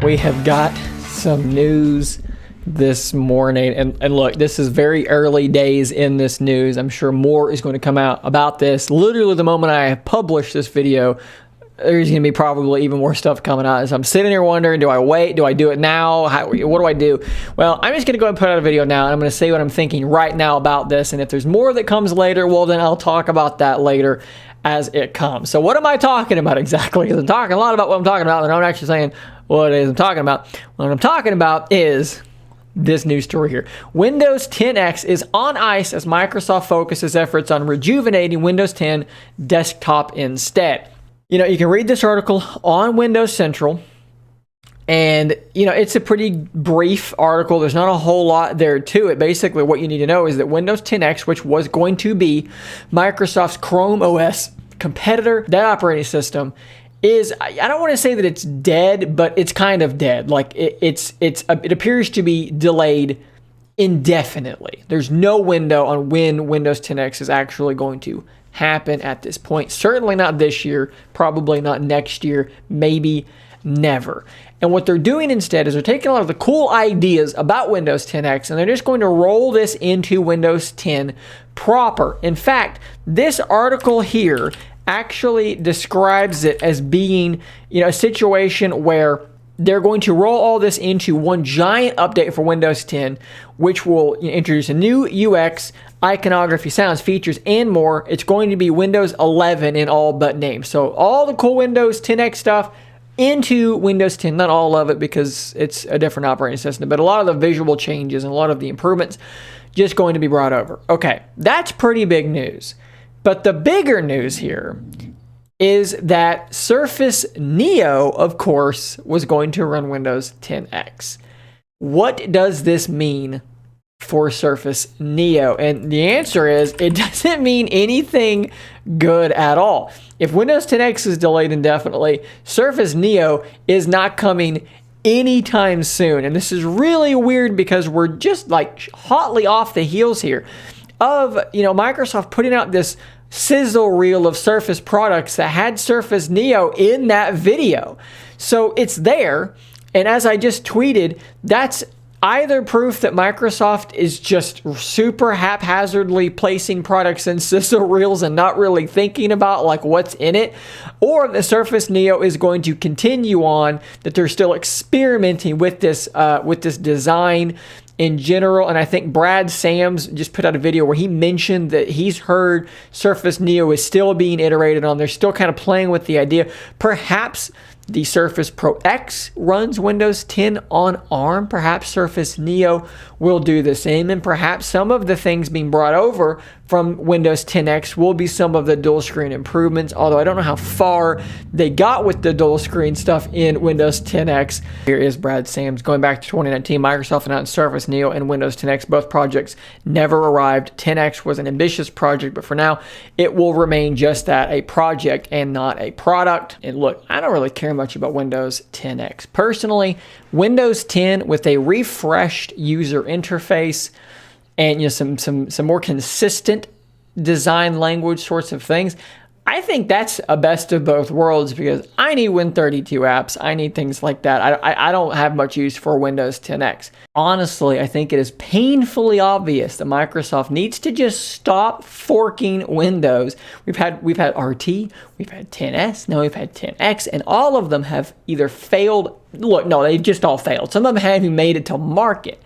We have got some news this morning, and look, this is very early days in this news. I'm sure more is going to come out about this. Literally the moment I publish this video, there's going to be probably even more stuff coming out. As I'm sitting here wondering, do I wait? Do I do it now? What do I do? Well, I'm just going to go ahead and put out a video now, and I'm going to say what I'm thinking right now about this. And if there's more that comes later, well, then I'll talk about that later as it comes. So what am I talking about exactly? Because I'm talking a lot about what I'm talking about, and I'm actually saying what it is I'm talking about. What I'm talking about is this news story here. Windows 10X is on ice as Microsoft focuses efforts on rejuvenating Windows 10 desktop instead. You know, you can read this article on Windows Central, and, you know, it's a pretty brief article. There's not a whole lot there to it. Basically, what you need to know is that Windows 10X, which was going to be Microsoft's Chrome OS competitor, that operating system, is, I don't want to say that it's dead, but it's kind of dead. Like, it appears to be delayed indefinitely. There's no window on when Windows 10X is actually going to happen at this point. Certainly not this year, probably not next year, maybe never. And what they're doing instead is they're taking a lot of the cool ideas about Windows 10X and they're just going to roll this into Windows 10 proper. In fact, this article here actually describes it as being, you know, a situation where they're going to roll all this into one giant update for Windows 10, which will introduce a new UX, iconography, sounds, features, and more. It's going to be Windows 11 in all but name. So all the cool Windows 10X stuff into Windows 10, not all of it because it's a different operating system, but a lot of the visual changes and a lot of the improvements just going to be brought over. Okay, that's pretty big news. But the bigger news here is that Surface Neo, of course, was going to run Windows 10X. What does this mean for Surface Neo? And the answer is it doesn't mean anything good at all. If Windows 10X is delayed indefinitely, Surface Neo is not coming anytime soon. And this is really weird because we're just like hotly off the heels here of, you know, Microsoft putting out this sizzle reel of Surface products that had Surface Neo in that video. So it's there. And as I just tweeted, that's either proof that Microsoft is just super haphazardly placing products in sizzle reels and not really thinking about like what's in it, or the Surface Neo is going to continue on, that they're still experimenting with this design in general. And I think Brad Sams just put out a video where he mentioned that he's heard Surface Neo is still being iterated on. They're still kind of playing with the idea. Perhaps the Surface Pro X runs Windows 10 on ARM. Perhaps Surface Neo will do the same. And perhaps some of the things being brought over from Windows 10X will be some of the dual screen improvements, although I don't know how far they got with the dual screen stuff in Windows 10X. Here is Brad Sams. Going back to 2019, Microsoft announced Surface Neo and Windows 10X. Both projects never arrived. 10X was an ambitious project, but for now, it will remain just that, a project and not a product. And look, I don't really care much about Windows 10X. Personally, Windows 10 with a refreshed user interface and, you know, some more consistent design language sorts of things, I think that's a best of both worlds because I need Win32 apps. I need things like that. I don't have much use for Windows 10X. Honestly, I think it is painfully obvious that Microsoft needs to just stop forking Windows. We've had RT, we've had 10S, now we've had 10X, and all of them have either failed. Look, no, they've just all failed. Some of them haven't even made it to market,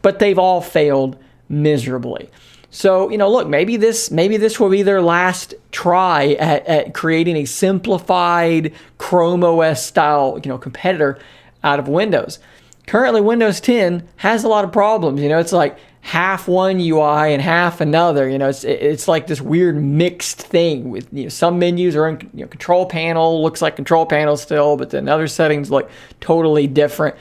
but they've all failed miserably. So, you know, look, maybe this will be their last try at creating a simplified Chrome OS style, you know, competitor out of Windows. Currently, Windows 10 has a lot of problems. You know, it's like half one UI and half another. You know, it's like this weird mixed thing with, you know, some menus are in, you know, control panel, looks like control panel still, but then other settings look totally different.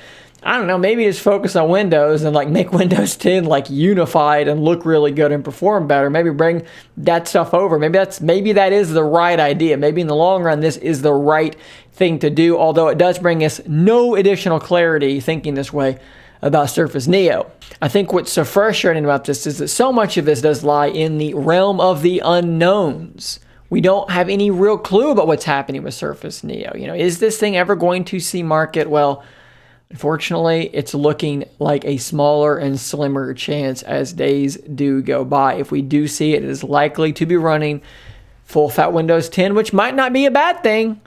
I don't know, maybe just focus on Windows and like make Windows 10 like unified and look really good and perform better. Maybe bring that stuff over. Maybe that is the right idea. Maybe in the long run, this is the right thing to do, although it does bring us no additional clarity thinking this way about Surface Neo. I think what's so frustrating about this is that so much of this does lie in the realm of the unknowns. We don't have any real clue about what's happening with Surface Neo. You know, is this thing ever going to see market? Well, Unfortunately, it's looking like a smaller and slimmer chance as days do go by. If we do see it, it is likely to be running full fat Windows 10, which might not be a bad thing,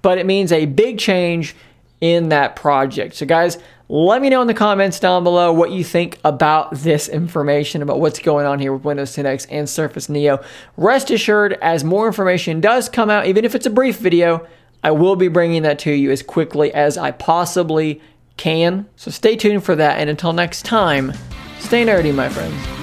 but it means a big change in that project. So guys, let me know in the comments down below what you think about this information, about what's going on here with Windows 10X and Surface Neo. Rest assured, as more information does come out, even if it's a brief video, I will be bringing that to you as quickly as I possibly can. So stay tuned for that, and until next time, stay nerdy, my friends.